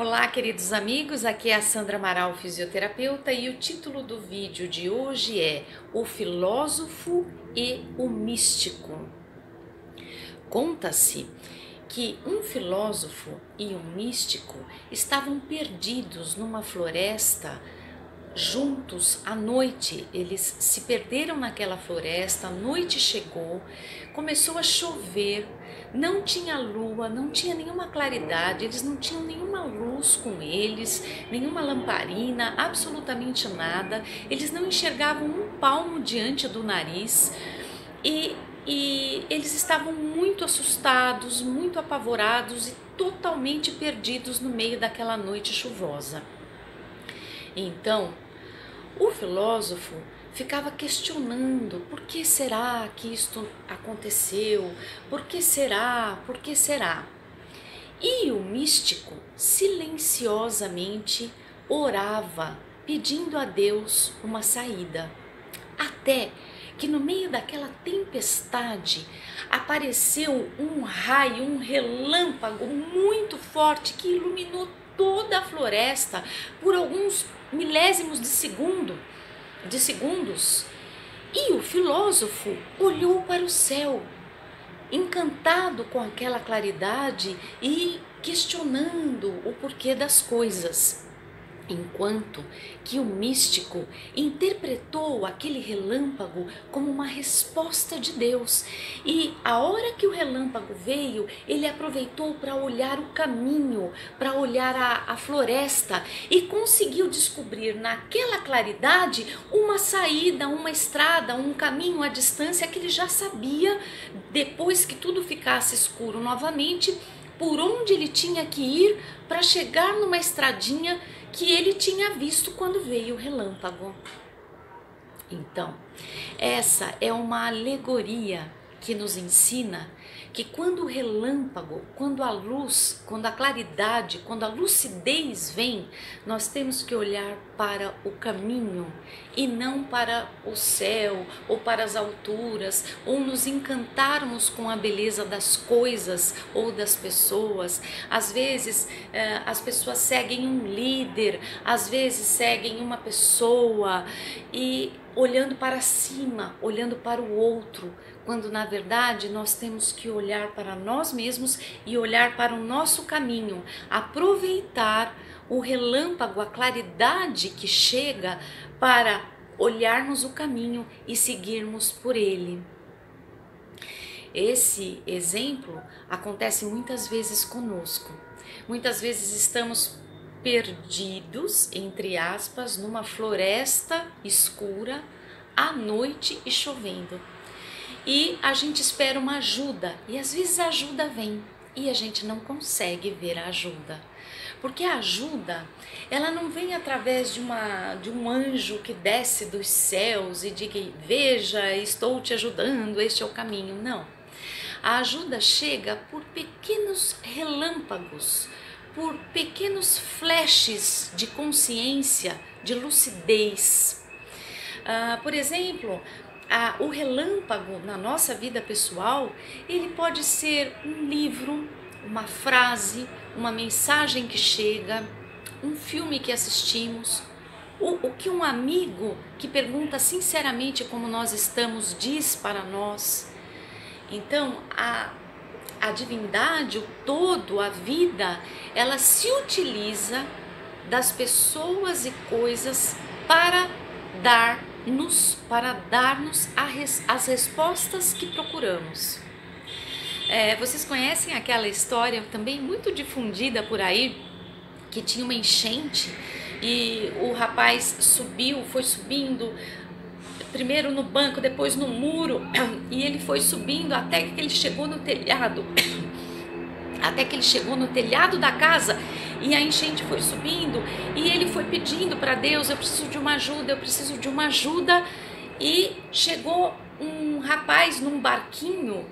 Olá, queridos amigos, aqui é a Sandra Amaral, fisioterapeuta, e o título do vídeo de hoje é O Filósofo e o Místico. Conta-se que um filósofo e um místico estavam perdidos numa floresta juntos à noite. Eles se perderam naquela floresta, a noite chegou, começou a chover, não tinha lua, não tinha nenhuma claridade, eles não tinham nenhuma luz com eles, nenhuma lamparina, absolutamente nada, eles não enxergavam um palmo diante do nariz e eles estavam muito assustados, muito apavorados e totalmente perdidos no meio daquela noite chuvosa. Então, o filósofo ficava questionando: por que será que isto aconteceu? Por que será? Por que será? E o místico silenciosamente orava, pedindo a Deus uma saída. Até que no meio daquela tempestade apareceu um raio, um relâmpago muito forte que iluminou toda a floresta por alguns milésimos de segundos. E o filósofo olhou para o céu, encantado com aquela claridade e questionando o porquê das coisas. Enquanto que o místico interpretou aquele relâmpago como uma resposta de Deus. E a hora que o relâmpago veio, ele aproveitou para olhar o caminho, para olhar a floresta e conseguiu descobrir naquela claridade uma saída, uma estrada, um caminho à distância que ele já sabia, depois que tudo ficasse escuro novamente, por onde ele tinha que ir para chegar numa estradinha que ele tinha visto quando veio o relâmpago. Então, essa é uma alegoria que nos ensina que quando o relâmpago, quando a luz, quando a claridade, quando a lucidez vem, nós temos que olhar para o caminho e não para o céu ou para as alturas, ou nos encantarmos com a beleza das coisas ou das pessoas. Às vezes as pessoas seguem um líder, às vezes seguem uma pessoa e olhando para cima, olhando para o outro, quando na verdade nós temos que olhar para nós mesmos e olhar para o nosso caminho, aproveitar o relâmpago, a claridade que chega para olharmos o caminho e seguirmos por ele. Esse exemplo acontece muitas vezes conosco. Muitas vezes estamos perdidos, entre aspas, numa floresta escura, à noite e chovendo. E a gente espera uma ajuda, e às vezes a ajuda vem e a gente não consegue ver a ajuda. Porque a ajuda, ela não vem através de um anjo que desce dos céus e diga: veja, estou te ajudando, este é o caminho. Não. A ajuda chega por pequenos relâmpagos, por pequenos flashes de consciência, de lucidez. Por exemplo, o relâmpago na nossa vida pessoal, ele pode ser um livro, uma frase, uma mensagem que chega, um filme que assistimos, o que um amigo que pergunta sinceramente como nós estamos diz para nós. Então, a divindade, o todo, a vida, ela se utiliza das pessoas e coisas para dar-nos as respostas que procuramos. Vocês conhecem aquela história também muito difundida por aí, que tinha uma enchente e o rapaz foi subindo, primeiro no banco, depois no muro, e ele foi subindo até que ele chegou no telhado, da casa, e a enchente foi subindo, e ele foi pedindo para Deus: eu preciso de uma ajuda, e chegou um rapaz num barquinho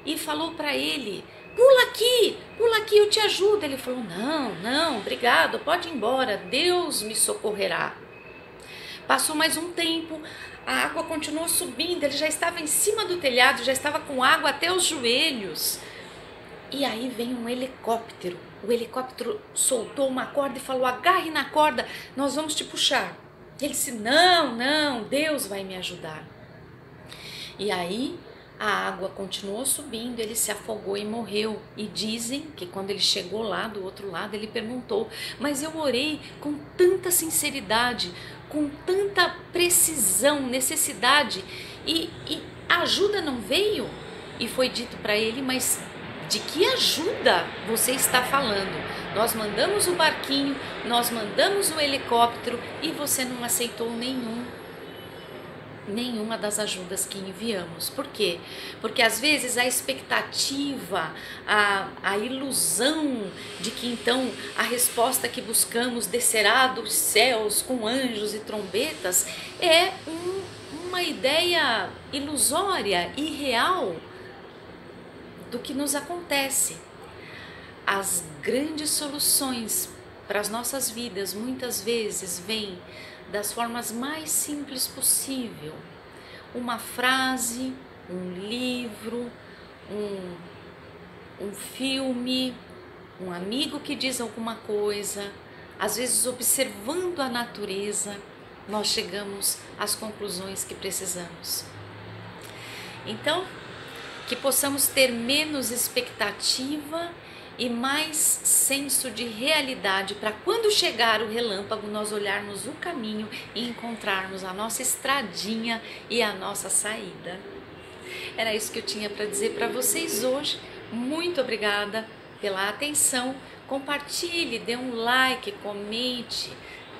e falou para ele: pula aqui, eu te ajudo. Ele falou: não, obrigado, pode ir embora, Deus me socorrerá. Passou mais um tempo, a água continuou subindo, ele já estava em cima do telhado, já estava com água até os joelhos. E aí vem um helicóptero. O helicóptero soltou uma corda e falou: agarre na corda, nós vamos te puxar. Ele disse: não, não, Deus vai me ajudar. E aí a água continuou subindo, ele se afogou e morreu. E dizem que quando ele chegou lá do outro lado, ele perguntou: mas eu orei com tanta sinceridade, com tanta precisão, necessidade, e a ajuda não veio? E foi dito para ele: mas de que ajuda você está falando? Nós mandamos o barquinho, nós mandamos o helicóptero e você não aceitou nenhuma das ajudas que enviamos. Por quê? Porque às vezes a expectativa, a ilusão de que então a resposta que buscamos descerá dos céus com anjos e trombetas é uma ideia ilusória, irreal do que nos acontece. As grandes soluções para as nossas vidas muitas vezes vêm das formas mais simples possível. Uma frase, um livro, um filme, um amigo que diz alguma coisa. Às vezes, observando a natureza, nós chegamos às conclusões que precisamos. Então, que possamos ter menos expectativa e mais senso de realidade, para quando chegar o relâmpago nós olharmos o caminho e encontrarmos a nossa estradinha e a nossa saída. Era isso que eu tinha para dizer para vocês hoje. Muito obrigada pela atenção. Compartilhe, dê um like, comente,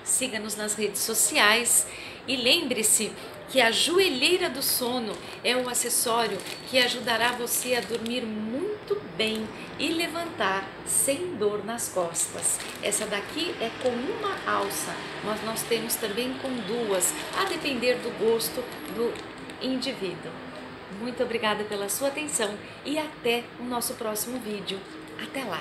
siga-nos nas redes sociais e lembre-se que a joelheira do sono é um acessório que ajudará você a dormir muito bem e levantar sem dor nas costas. Essa daqui é com uma alça, mas nós temos também com duas, a depender do gosto do indivíduo. Muito obrigada pela sua atenção e até o nosso próximo vídeo. Até lá!